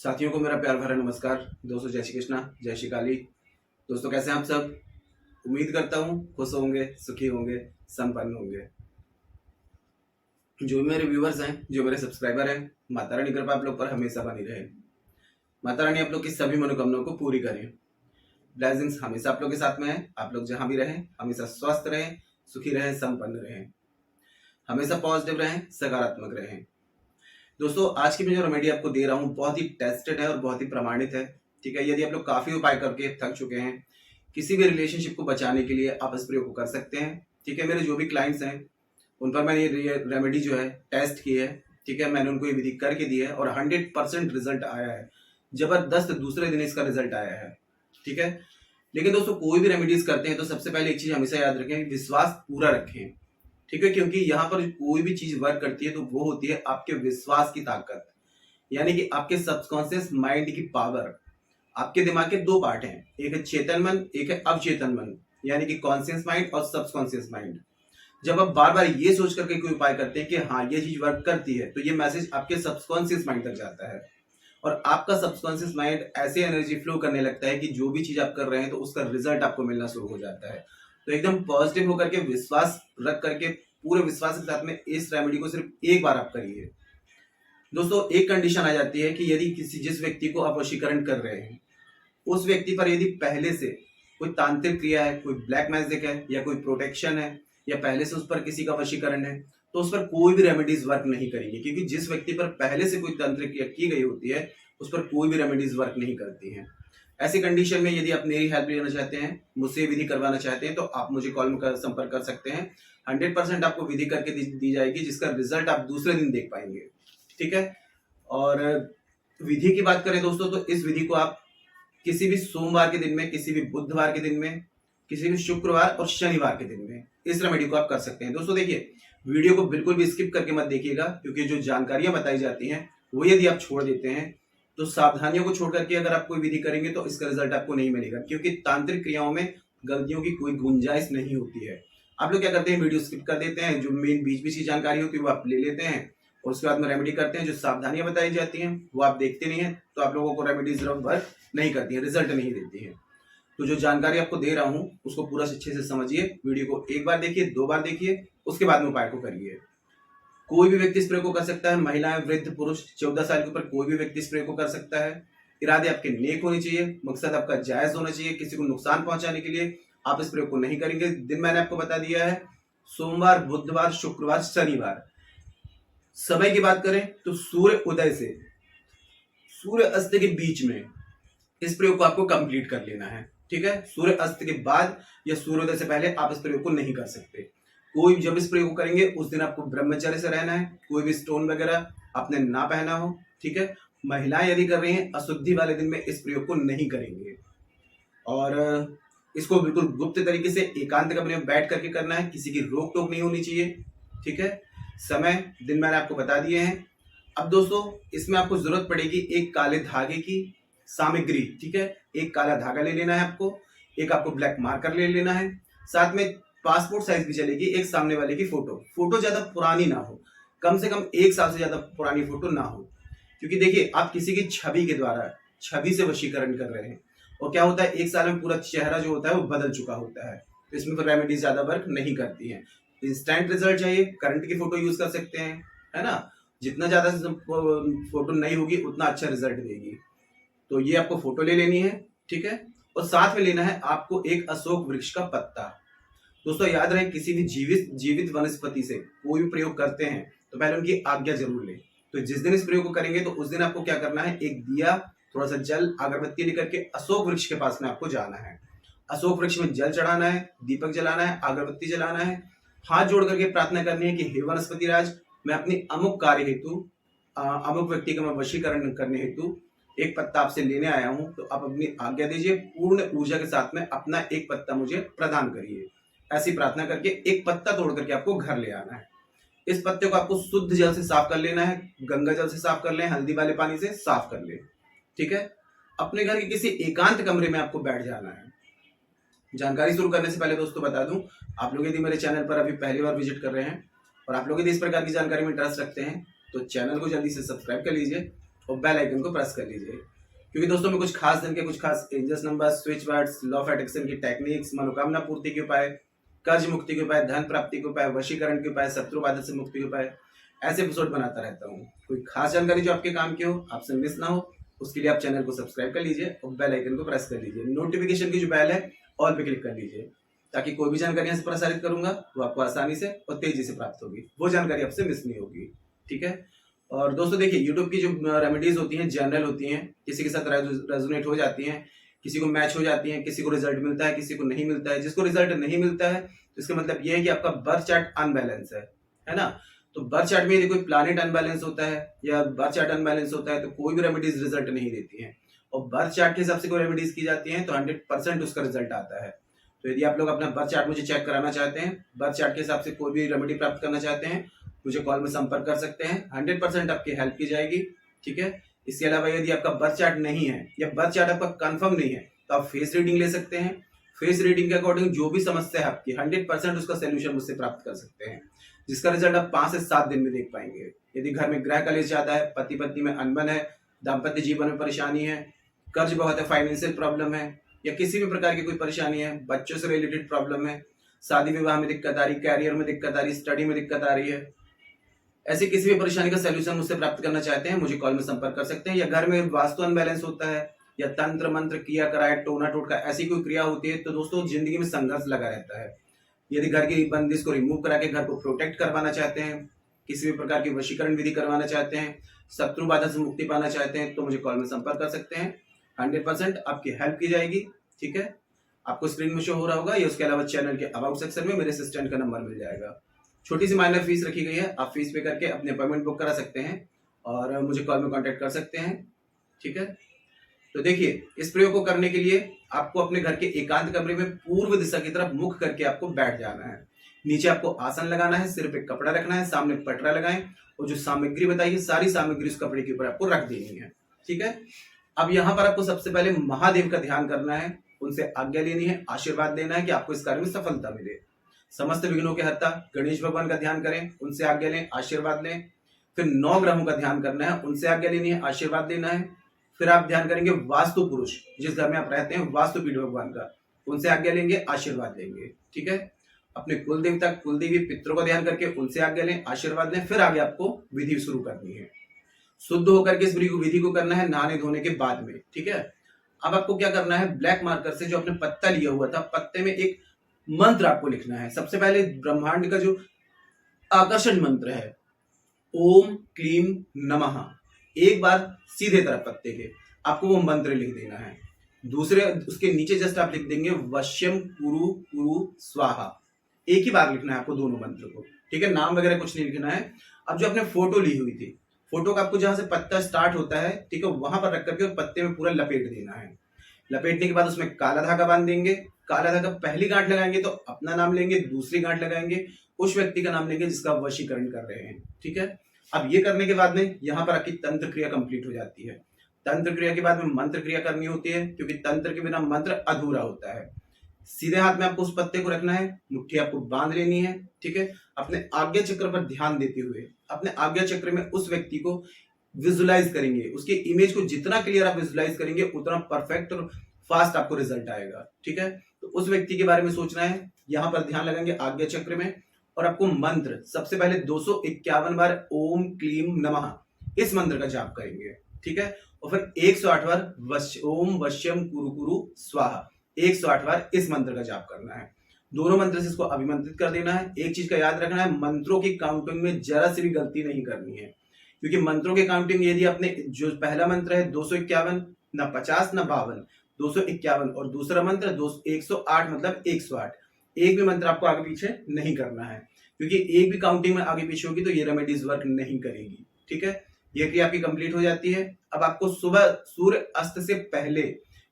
साथियों को मेरा प्यार भरा नमस्कार। दोस्तों जय श्री कृष्णा, जय श्री काली। दोस्तों कैसे हैं आप सब? उम्मीद करता हूँ खुश होंगे, सुखी होंगे, संपन्न होंगे। जो मेरे व्यूवर्स हैं, जो मेरे सब्सक्राइबर हैं, माता रानी कृपा आप लोग पर हमेशा बनी रहे। माता रानी आप लोग की सभी मनोकामनाओं को पूरी करें। ब्लेसिंग्स हमेशा आप लोग के साथ में है। आप लोग जहां भी रहें हमेशा स्वस्थ रहें, सुखी रहें, संपन्न रहें, हमेशा पॉजिटिव रहें, सकारात्मक रहें। दोस्तों आज की मैं जो रेमेडी आपको दे रहा हूँ बहुत ही टेस्टेड है और बहुत ही प्रमाणित है। ठीक है, यदि आप लोग काफी उपाय करके थक चुके हैं, किसी भी रिलेशनशिप को बचाने के लिए आप इस प्रयोग को कर सकते हैं। ठीक है, मेरे जो भी क्लाइंट्स हैं उन पर मैंने ये रेमेडी जो है टेस्ट की है। ठीक है, मैंने उनको ये विधि करके दी है और 100% रिजल्ट आया है। जबरदस्त दूसरे दिन इसका रिजल्ट आया है। ठीक है, लेकिन दोस्तों कोई भी रेमेडीज करते हैं तो सबसे पहले एक चीज हमेशा याद रखें, विश्वास पूरा रखें। ठीक है, क्योंकि यहाँ पर कोई भी चीज वर्क करती है तो वो होती है आपके विश्वास की ताकत, यानी कि आपके सबकॉन्शियस माइंड की पावर। आपके दिमाग के दो पार्ट हैं, एक है चेतन मन, एक है अवचेतन मन, यानी कि कॉन्शियस माइंड और सबकॉन्शियस माइंड। जब आप बार बार ये सोच करके कोई उपाय करते हैं कि हाँ ये चीज वर्क करती है, तो ये मैसेज आपके सबकॉन्शियस माइंड तक जाता है और आपका सबकॉन्शियस माइंड ऐसे एनर्जी फ्लो करने लगता है कि जो भी चीज आप कर रहे हैं तो उसका रिजल्ट आपको मिलना शुरू हो जाता है। तो एकदम पॉजिटिव होकर के, विश्वास रख करके, पूरे विश्वास के साथ में इस रेमेडी को सिर्फ एक बार आप करिए। दोस्तों एक कंडीशन आ जाती है कि यदि जिस व्यक्ति को आप वशीकरण कर रहे हैं उस व्यक्ति पर यदि पहले से कोई तांत्रिक क्रिया है, कोई ब्लैक मैजिक है या कोई प्रोटेक्शन है या पहले से उस पर किसी का वशीकरण है, तो उस पर कोई भी रेमेडीज वर्क नहीं करेंगे। क्योंकि जिस व्यक्ति पर पहले से कोई तांत्रिक क्रिया की गई होती है उस पर कोई भी रेमेडीज वर्क नहीं करती हैं। ऐसी कंडीशन में यदि आप मेरी हेल्प लेना चाहते हैं, मुझसे विधि करवाना चाहते हैं, तो आप मुझे कॉल में संपर्क कर सकते हैं। 100% आपको विधि करके दी जाएगी जिसका रिजल्ट आप दूसरे दिन देख पाएंगे। ठीक है, और विधि की बात करें दोस्तों तो इस विधि को आप किसी भी सोमवार के दिन में, किसी भी बुधवार के दिन में, किसी भी शुक्रवार और शनिवार के दिन में इस रेमेडी को आप कर सकते हैं। दोस्तों देखिए, वीडियो को बिल्कुल भी स्किप करके मत देखिएगा, क्योंकि जो जानकारियां बताई जाती हैं वो यदि आप छोड़ देते हैं तो सावधानियों को छोड़ करके अगर आप कोई विधि करेंगे तो इसका रिजल्ट आपको नहीं मिलेगा। क्योंकि तांत्रिक क्रियाओं में गलतियों की कोई गुंजाइश नहीं होती है। आप लोग क्या करते हैं, वीडियो स्किप कर देते हैं, जो मेन बीच बीच की जानकारी होती है वो आप ले लेते हैं और उसके बाद में रेमेडी करते हैं। जो सावधानियां बताई जाती हैं वो आप देखते नहीं है, तो आप लोगों को रेमेडीज वर्क नहीं करती है, रिजल्ट नहीं देती है। तो जो जानकारी आपको दे रहा हूं उसको पूरा अच्छे से समझिए। वीडियो को एक बार देखिए, दो बार देखिए, उसके बाद में उपाय को करिए। कोई भी व्यक्ति इस प्रयोग को कर सकता है, महिलाएं, वृद्ध, पुरुष, 14 साल के ऊपर कोई भी व्यक्ति इस प्रयोग को कर सकता है। इरादे आपके नेक होने चाहिए, मकसद आपका जायज होना चाहिए। किसी को नुकसान पहुंचाने के लिए आप इस प्रयोग को नहीं करेंगे। दिन मैंने आपको बता दिया है, सोमवार, बुधवार, शुक्रवार, शनिवार। समय की बात करें तो सूर्य उदय से सूर्य अस्त के बीच में इस प्रयोग को आपको कंप्लीट कर लेना है। ठीक है, सूर्य अस्त के बाद या सूर्योदय से पहले आप इस प्रयोग को नहीं कर सकते। कोई जब इस प्रयोग को करेंगे उस दिन आपको ब्रह्मचर्य से रहना है, कोई भी स्टोन वगैरह आपने ना पहना हो। ठीक है, महिलाएं यदि कर रही हैं अशुद्धि वाले दिन में इस प्रयोग को नहीं करेंगे और इसको बिल्कुल गुप्त तरीके से एकांत कमरे में बैठ करके करना है, किसी की रोक टोक नहीं होनी चाहिए। ठीक है, समय दिन मैंने आपको बता दिए हैं। अब दोस्तों इसमें आपको जरूरत पड़ेगी एक काले धागे की सामग्री। ठीक है, एक काला धागा ले लेना है आपको, एक आपको ब्लैक मार्कर ले लेना है, साथ में पासपोर्ट साइज भी चलेगी, एक सामने वाले की फोटो ज्यादा पुरानी ना हो, कम से कम 1 साल से ज्यादा पुरानी फोटो ना हो। क्योंकि देखिए आप किसी की छवि के द्वारा छवि से वशीकरण कर रहे हैं और क्या होता है 1 साल में पूरा चेहरा जो होता है वो बदल चुका होता है। तो इसमें रेमेडी ज्यादा वर्क नहीं करती है। इंस्टेंट रिजल्ट चाहिए, करंट की फोटो यूज कर सकते हैं, है ना। जितना ज्यादा फोटो नहीं होगी उतना अच्छा रिजल्ट देगी। तो ये आपको फोटो ले लेनी है। ठीक है, और साथ में लेना है आपको एक अशोक वृक्ष का पत्ता। दोस्तों याद रहे, किसी भी जीवित वनस्पति से कोई भी प्रयोग करते हैं तो पहले उनकी आज्ञा जरूर लें। तो जिस दिन इस प्रयोग को करेंगे तो उस दिन आपको क्या करना है, एक दिया, थोड़ा सा जल, अगरबत्ती लेकर के अशोक वृक्ष के पास में आपको जाना है। अशोक वृक्ष में जल चढ़ाना है, दीपक जलाना है, अगरबत्ती जलाना है, हाथ जोड़ करके प्रार्थना करनी है कि हे वनस्पति राज, मैं अपनी अमुक कार्य हेतु, अमुक व्यक्ति का मैं वशीकरण करने हेतु एक पत्ता आपसे लेने आया हूं, तो आप अपनी आज्ञा दीजिए, पूर्ण ऊर्जा के साथ में अपना एक पत्ता मुझे प्रदान करिए। ऐसी प्रार्थना करके एक पत्ता तोड़ करके आपको घर ले आना है। इस पत्ते को आपको शुद्ध जल से साफ कर लेना है, गंगा जल से साफ कर लें, हल्दी वाले पानी से साफ कर लें। ठीक है, अपने घर के किसी एकांत कमरे में आपको बैठ जाना है। जानकारी शुरू करने से पहले दोस्तों बता दूं, आप लोग यदि मेरे चैनल पर अभी पहली बार विजिट कर रहे हैं और आप लोग यदि इस प्रकार की जानकारी में इंटरेस्ट रखते हैं तो चैनल को जल्दी से सब्सक्राइब कर लीजिए और बेल आइकन को प्रेस कर लीजिए, क्योंकि दोस्तों मैं कुछ खास दिन के कुछ खास angels number, switch words, law of attraction की टेक्निक्स, मनोकामना पूर्ति के उपाय, कर्ज मुक्ति के उपाय, धन प्राप्ति के उपाय, वशीकरण के उपाय, शत्रु बाधा से मुक्ति के उपाय, ऐसे एपिसोड बनाता रहता हूँ। कोई खास जानकारी जो आपके काम की हो, आपसे मिस ना हो, उसके लिए आप चैनल को सब्सक्राइब कर लीजिए और बेल आइकन को प्रेस कर लीजिए। नोटिफिकेशन की जो बेल है ऑल पे क्लिक कर लीजिए, ताकि कोई भी जानकारी यहाँ से प्रसारित करूंगा वो आपको आसानी से और तेजी से प्राप्त होगी, वो जानकारी आपसे मिस नहीं होगी। ठीक है। और दोस्तों देखिए, यूट्यूब की जो रेमेडीज होती हैं जनरल होती हैं, किसी के साथ रेजोनेट हो जाती हैं, किसी को मैच हो जाती हैं, किसी को रिजल्ट मिलता है, किसी को नहीं मिलता है। जिसको रिजल्ट नहीं मिलता है तो इसका मतलब ये है कि आपका बर्थ चार्ट अनबैलेंस है ना। तो बर्थ चार्ट में यदि कोई प्लैनेट अनबैलेंस होता है या बर्थ चार्ट अनबैलेंस होता है तो कोई भी रेमेडीज रिजल्ट नहीं देती है, और बर्थ चार्ट के हिसाब से कोई रेमेडीज की जाती है तो 100% उसका रिजल्ट आता है। तो यदि आप लोग अपना बर्थ चार्ट मुझे चेक कराना चाहते हैं, बर्थ चार्ट के हिसाब से कोई भी रेमेडी प्राप्त करना चाहते हैं, मुझे कॉल में संपर्क कर सकते हैं, 100% आपकी हेल्प की जाएगी। ठीक है। इसके अलावा यदि आपका बर्थ चार्ट नहीं है या बर्थ चार्ट आपका कंफर्म नहीं है तो आप फेस रीडिंग ले सकते हैं। फेस रीडिंग के अकॉर्डिंग जो भी समस्या है आपकी 100% उसका सोल्यूशन मुझसे प्राप्त कर सकते हैं, जिसका रिजल्ट आप 5 से 7 दिन में देख पाएंगे। यदि घर में ग्रह कलेश ज्यादा है, पति पत्नी में अनबन है, दाम्पत्य जीवन में परेशानी है, कर्ज बहुत है, फाइनेंशियल प्रॉब्लम है, या किसी भी प्रकार की कोई परेशानी है, बच्चों से रिलेटेड प्रॉब्लम है, शादी विवाह में दिक्कत आ रही, कैरियर में दिक्कत आ रही, स्टडी में दिक्कत आ रही है, ऐसी किसी भी परेशानी का सलूशन मुझसे प्राप्त करना चाहते हैं, मुझे कॉल में संपर्क कर सकते हैं। या घर में वास्तु अनबैलेंस होता है, या तंत्र मंत्र किया कराए, टोना टोटका ऐसी कोई क्रिया होती है, तो दोस्तों जिंदगी में संघर्ष लगा रहता है। यदि घर की बंदिश को रिमूव करा के घर को प्रोटेक्ट करवाना चाहते हैं, किसी भी प्रकार की वशीकरण विधि करवाना चाहते हैं, शत्रु बाधा से मुक्ति पाना चाहते हैं, तो मुझे कॉल में संपर्क कर सकते हैं। 100% आपकी हेल्प की जाएगी। ठीक है। आपको स्क्रीन में शो हो रहा होगा, या उसके अलावा चैनल के अबाउट सेक्शन में मेरे असिस्टेंट का नंबर मिल जाएगा। छोटी सी माइनर फीस रखी गई है, आप फीस पे करके अपने अपॉइंटमेंट बुक करा सकते हैं और मुझे कॉल में कांटेक्ट कर सकते हैं। ठीक है। तो देखिए, इस प्रयोग को करने के लिए आपको अपने घर के एकांत कमरे में पूर्व दिशा की तरफ मुख करके आपको बैठ जाना है। नीचे आपको आसन लगाना है, सिर पे कपड़ा रखना है, सामने पटरा लगाएं, और जो सामग्री बताइए सारी सामग्री उस कपड़े के ऊपर आपको रख देनी है। ठीक है। अब यहाँ पर आपको सबसे पहले महादेव का ध्यान करना है, उनसे आज्ञा लेनी है, आशीर्वाद लेना है कि आपको इस कार्य में सफलता मिले। समस्त विघ्नों के हर्ता गणेश भगवान का ध्यान करें, उनसे आज्ञा लें, आशीर्वाद लें। फिर 9 ग्रहों का ध्यान करना है, उनसे आज्ञा लेनी है, आशीर्वाद लेना है। फिर आप ध्यान करेंगे वास्तु पुरुष, जिस घर में आप रहते हैं वास्तु पीठ भगवान का, उनसे आज्ञा लेंगे, आशीर्वाद लेंगे। ठीक है। अपने कुल देवता कुल देवी पितरों का ध्यान करके उनसे आज्ञा लें, आशीर्वाद लें। फिर आगे आपको विधि शुरू करनी है, शुद्ध होकर के इस विधि को करना है नहाने धोने के बाद में। ठीक है। अब आपको क्या करना है, ब्लैक मार्कर से जो आपने पत्ता लिया हुआ था, पत्ते में एक मंत्र आपको लिखना है। सबसे पहले ब्रह्मांड का जो आकर्षण मंत्र है, ओम क्लीम नमः, एक बार सीधे तरफ पत्ते के आपको वो मंत्र लिख देना है। दूसरे उसके नीचे जस्ट आप लिख देंगे वश्यम कुरु कुरु स्वाहा, एक ही बार लिखना है आपको दोनों मंत्र को। ठीक है। नाम वगैरह कुछ नहीं लिखना है। अब जो आपने फोटो ली हुई थी, फोटो का आपको जहां से पत्ता स्टार्ट होता है, ठीक है, वहां पर रख करके पत्ते में पूरा लपेट देना है। लपेटने के बाद उसमें काला धागा बांध देंगे। काला धागा पहली गांठ लगाएंगे तो अपना नाम लेंगे, दूसरी गांठ लगाएंगे उस व्यक्ति का नाम लेंगे जिसका वशीकरण कर रहे हैं। ठीक है। अब ये करने के बाद में यहाँ पर आपकी तंत्र क्रिया कंप्लीट हो जाती है। तंत्र क्रिया के बाद में मंत्र क्रिया करनी होती है, क्योंकि तंत्र के बिना मंत्र अधूरा होता है। सीधे हाथ में आपको उस पत्ते को रखना है, मुट्ठी आपको बांध लेनी है। ठीक है। अपने आज्ञा चक्र पर ध्यान देते हुए अपने आज्ञा चक्र में उस व्यक्ति को विजुलाइज करेंगे। उसके इमेज को जितना क्लियर आप विजुलाइज करेंगे उतना परफेक्ट और फास्ट आपको रिजल्ट आएगा। ठीक है। तो उस व्यक्ति के बारे में सोचना है, यहाँ पर ध्यान लगाएंगे आज्ञा चक्र में, और आपको मंत्र सबसे पहले 251 बार ओम क्लीम नमः इस मंत्र का जाप करेंगे। ठीक है। और फिर 108 बार ओम वश्यम कुरु कुरु स्वाहा, 108 बार इस मंत्र का जाप करना है। दोनों मंत्र से इसको अभिमंत्रित कर देना है। एक चीज का याद रखना है, मंत्रों की काउंटिंग में जरा सी भी गलती नहीं करनी है, क्योंकि मंत्रों की काउंटिंग यदि आपने जो पहला मंत्र है 251, ना 50 ना 52, 251, और दूसरा मंत्र 108 मतलब 108, एक भी मंत्र आपको आगे पीछे नहीं करना है, क्योंकि एक भी काउंटिंग में आगे पीछे होगी तो ये रेमेडीज वर्क नहीं करेगी। ठीक है। ये क्रिया आपकी कंप्लीट हो जाती है। अब आपको सुबह सूर्य अस्त से पहले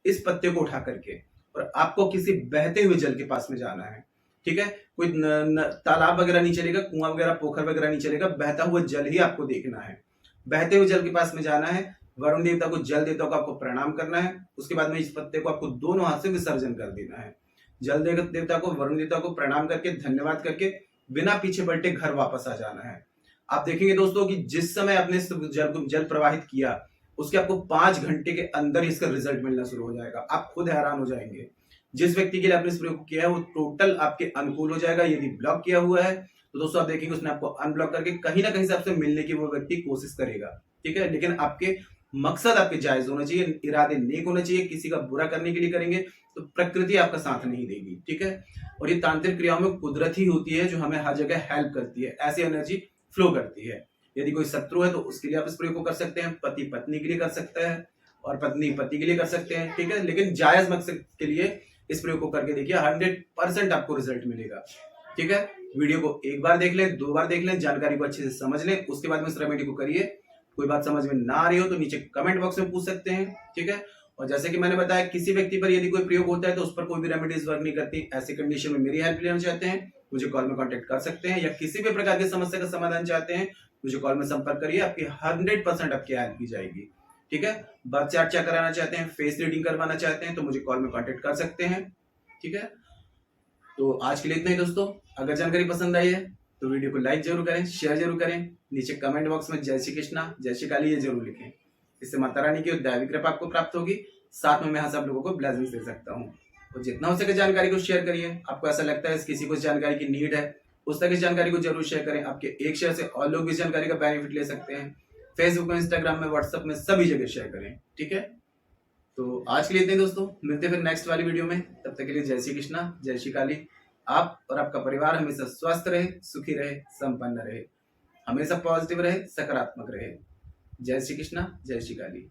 इस पत्ते को उठा करके और आपको किसी बहते हुए जल के पास में जाना है। ठीक है। कोई तालाब वगैरह नहीं चलेगा, कुआं वगैरह पोखर वगैरह नहीं चलेगा, बहता हुआ जल ही आपको देखना है। बहते हुए जल के पास में जाना है, वरुण देवता को, जल देवता को आपको प्रणाम करना है। उसके बाद में इस पत्ते को आपको दोनों हाथ से विसर्जन कर देना है। जल देवता को, वरुण देवता को प्रणाम करके, धन्यवाद करके बिना पीछे पलटे घर वापस आ जाना है। आप देखेंगे दोस्तों कि जिस समय आपने जल प्रवाहित किया उसके आपको 5 घंटे के अंदर इसका रिजल्ट मिलना शुरू हो जाएगा। आप खुद हैरान हो जाएंगे। जिस व्यक्ति के लिए आपने इस प्रयोग किया है वो टोटल आपके अनुकूल हो जाएगा। यदि ब्लॉक किया हुआ है तो दोस्तों आप देखेंगे उसने आपको अनब्लॉक करके कहीं ना कहीं से आपसे मिलने की वो व्यक्ति कोशिश करेगा, ठीक है। लेकिन आपके मकसद आपके जायज होना चाहिए, इरादे नेक होने चाहिए। किसी का बुरा करने के लिए करेंगे तो प्रकृति आपका साथ नहीं देगी, ठीक है। और ये तांत्रिक क्रियाओं में कुदरत ही होती है जो हमें हर जगह हेल्प करती है, ऐसी एनर्जी फ्लो करती है। यदि कोई शत्रु है तो उसके लिए आप इस प्रयोग को कर सकते हैं, पति पत्नी के लिए कर सकता है और पत्नी पति के लिए कर सकते हैं, ठीक है। लेकिन जायज मकसद के लिए इस प्रयोग को करके देखिए, 100% आपको रिजल्ट मिलेगा, ठीक है। वीडियो को एक बार देख लें, 2 बार देख लें, जानकारी को अच्छे से समझ लें, उसके बाद में इस रेमेडी को करिए। कोई बात समझ में ना आ रही हो तो नीचे कमेंट बॉक्स में पूछ सकते हैं, ठीक है। और जैसे कि मैंने बताया, किसी व्यक्ति पर यदि कोई प्रयोग होता है तो उस पर कोई भी रेमेडीज वर्क नहीं करती। ऐसी कंडीशन में मेरी हेल्प लेना चाहते हैं, मुझे कॉल में कांटेक्ट कर सकते हैं, या किसी भी प्रकार की समस्या का समाधान चाहते हैं, मुझे कॉल में संपर्क करिए। आपकी 100% आपकी हेल्प की जाएगी, ठीक है। बर्थ चार्ट चेक कराना चाहते हैं, फेस रीडिंग करवाना चाहते हैं तो मुझे कॉल में कांटेक्ट कर सकते हैं, ठीक है। तो आज के लिए इतना ही दोस्तों। अगर जानकारी पसंद आई है तो वीडियो को लाइक जरूर करें, शेयर जरूर करें, नीचे कमेंट बॉक्स में जय श्री कृष्णा, जय श्री काली ये जरूर लिखें। इससे माता रानी की दैवी कृपा आपको प्राप्त होगी। साथ में मैं सब लोगों को ब्लेसिंग्स दे सकता हूँ। तो जितना हो सके जानकारी को शेयर करिए। आपको ऐसा लगता है किसी को जानकारी की नीड है, उस तक इस जानकारी को जरूर शेयर करें। आपके एक शेयर से और लोग इस जानकारी का बेनिफिट ले सकते हैं। फेसबुक में, इंस्टाग्राम में, व्हाट्सएप में, सभी जगह शेयर करें, ठीक है। तो आज के लिए इतने दोस्तों, मिलते हैं फिर नेक्स्ट वाली वीडियो में। तब तक के लिए जय श्री कृष्णा, जय श्री काली। आप और आपका परिवार हमेशा स्वस्थ रहे, सुखी रहे, संपन्न रहे, हमेशा पॉजिटिव रहे, सकारात्मक रहे। जय श्री कृष्णा, जय श्री काली।